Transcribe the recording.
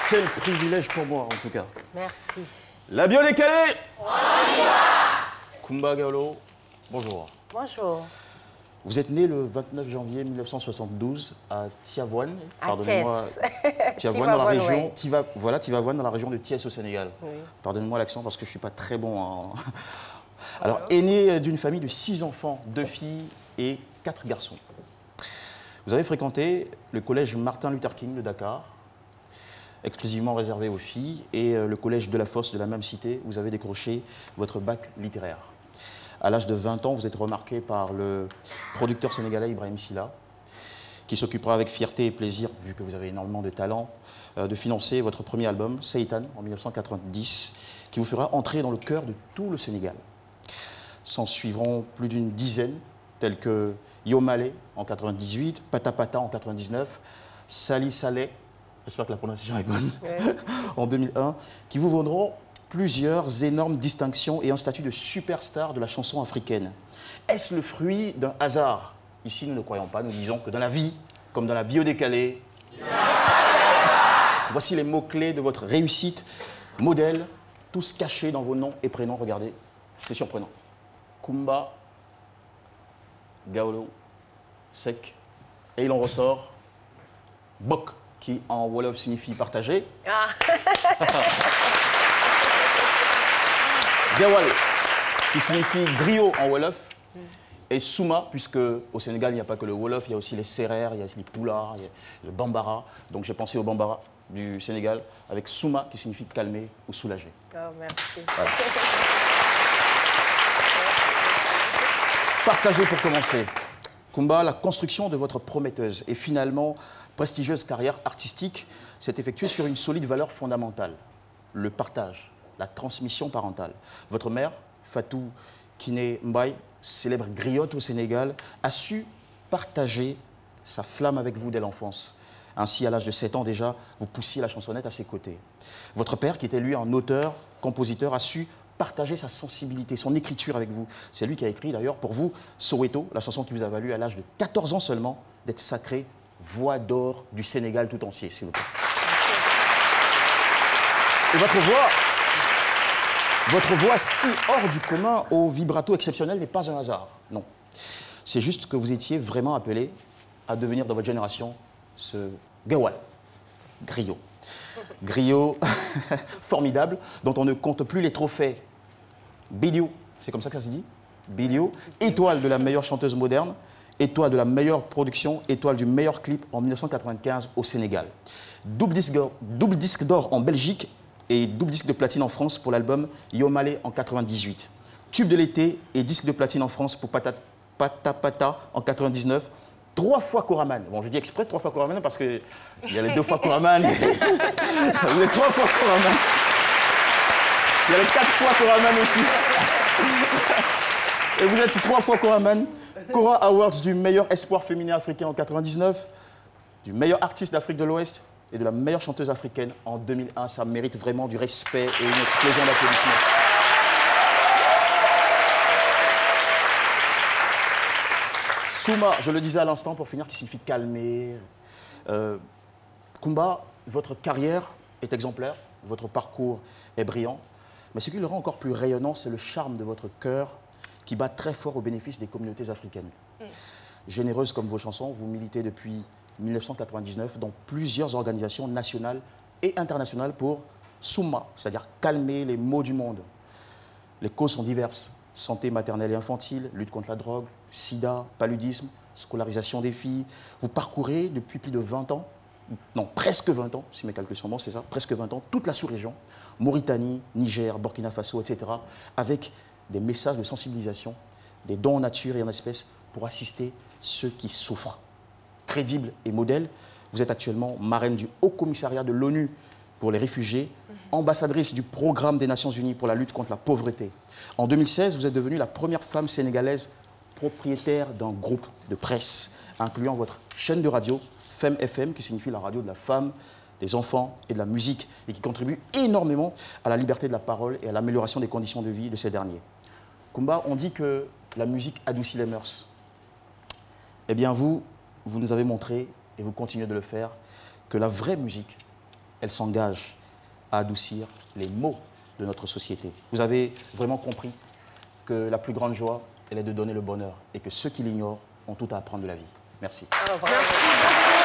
Quel privilège pour moi, en tout cas. Merci. La bio décalée. On y va. Kumba Gawlo, bonjour. Bonjour. Vous êtes né le 29 janvier 1972 à Tivaouane. À Thiès. Tivaouane dans la région. Oui. Voilà, Tivaouane dans la région de Thiès au Sénégal. Oui. Pardonnez-moi l'accent parce que je ne suis pas très bon en... Alors, aîné d'une famille de 6 enfants, 2 filles et 4 garçons. Vous avez fréquenté le collège Martin Luther King de Dakar, exclusivement réservé aux filles, et le collège de la Fosse de la même cité. Vous avez décroché votre bac littéraire. À l'âge de 20 ans, vous êtes remarqué par le producteur sénégalais Ibrahim Silla, qui s'occupera avec fierté et plaisir, vu que vous avez énormément de talent, de financer votre premier album, Seytan, en 1990, qui vous fera entrer dans le cœur de tout le Sénégal. S'en suivront plus d'une dizaine, tels que Yo Malé en 98, Pata Pata en 99, Sali Saleh, j'espère que la prononciation est bonne, en 2001, qui vous vaudront plusieurs énormes distinctions et un statut de superstar de la chanson africaine. Est-ce le fruit d'un hasard? Ici, nous ne croyons pas. Nous disons que dans la vie, comme dans la bio décalée, voici les mots-clés de votre réussite, modèle, tous cachés dans vos noms et prénoms. Regardez, c'est surprenant. Kumba Gawlo Seck. Et il en ressort Bok, qui en Wolof signifie partager. Ah. Gewal, qui signifie griot en Wolof. Et Souma, puisque au Sénégal, il n'y a pas que le Wolof, il y a aussi les Sérères, il y a les Poulards, il y a le Bambara. Donc j'ai pensé au Bambara du Sénégal, avec Souma, qui signifie calmer ou soulager. Oh, merci. Voilà. Partagez pour commencer. Kumba, la construction de votre prometteuse et finalement prestigieuse carrière artistique s'est effectuée sur une solide valeur fondamentale, le partage, la transmission parentale. Votre mère, Fatou Kiné Mbaye, célèbre griotte au Sénégal, a su partager sa flamme avec vous dès l'enfance. Ainsi, à l'âge de 7 ans déjà, vous poussiez la chansonnette à ses côtés. Votre père, qui était lui un auteur, compositeur, a su partager sa sensibilité, son écriture avec vous. C'est lui qui a écrit d'ailleurs pour vous Soweto, la chanson qui vous a valu à l'âge de 14 ans seulement d'être sacrée voix d'or du Sénégal tout entier, s'il vous plaît. Et votre voix si hors du commun, au vibrato exceptionnel, n'est pas un hasard, non. C'est juste que vous étiez vraiment appelé à devenir dans votre génération ce Gewal, griot. Griot formidable, dont on ne compte plus les trophées. Bidio, c'est comme ça que ça se dit? Bidio, étoile de la meilleure chanteuse moderne, étoile de la meilleure production, étoile du meilleur clip en 1995 au Sénégal. Double disque d'or en Belgique et double disque de platine en France pour l'album Yo Malé en 98. Tube de l'été et disque de platine en France pour Pata Pata en 99. 3 fois Koraman. Bon, je dis exprès 3 fois Koraman parce qu'il y a les 2 fois Koraman, les 3 fois Koraman. Il y a les 4 fois Koraman aussi. Et vous êtes 3 fois Koraman. Kora Awards du meilleur espoir féminin africain en 99, du meilleur artiste d'Afrique de l'Ouest et de la meilleure chanteuse africaine en 2001. Ça mérite vraiment du respect et une explosion d'applaudissements. Souma, je le disais à l'instant pour finir, qui signifie calmer. Kumba, votre carrière est exemplaire, votre parcours est brillant. Mais ce qui le rend encore plus rayonnant, c'est le charme de votre cœur qui bat très fort au bénéfice des communautés africaines. Généreuse comme vos chansons, vous militez depuis 1999 dans plusieurs organisations nationales et internationales pour Souma, c'est-à-dire calmer les maux du monde. Les causes sont diverses. Santé maternelle et infantile, lutte contre la drogue, sida, paludisme, scolarisation des filles. Vous parcourez depuis plus de 20 ans, non, presque 20 ans, si mes calculs sont bons, c'est ça, presque 20 ans, toute la sous-région, Mauritanie, Niger, Burkina Faso, etc., avec des messages de sensibilisation, des dons en nature et en espèces pour assister ceux qui souffrent. Crédible et modèle, vous êtes actuellement marraine du Haut Commissariat de l'ONU pour les réfugiés, ambassadrice du Programme des Nations Unies pour la lutte contre la pauvreté. En 2016, vous êtes devenue la première femme sénégalaise propriétaire d'un groupe de presse, incluant votre chaîne de radio, Femme FM, qui signifie la radio de la femme, des enfants et de la musique, et qui contribue énormément à la liberté de la parole et à l'amélioration des conditions de vie de ces derniers. Kumba, on dit que la musique adoucit les mœurs. Eh bien, vous nous avez montré, et vous continuez de le faire, que la vraie musique, elle s'engage à adoucir les maux de notre société. Vous avez vraiment compris que la plus grande joie, elle est de donner le bonheur et que ceux qui l'ignorent ont tout à apprendre de la vie. Merci. Oh, bravo. Merci beaucoup.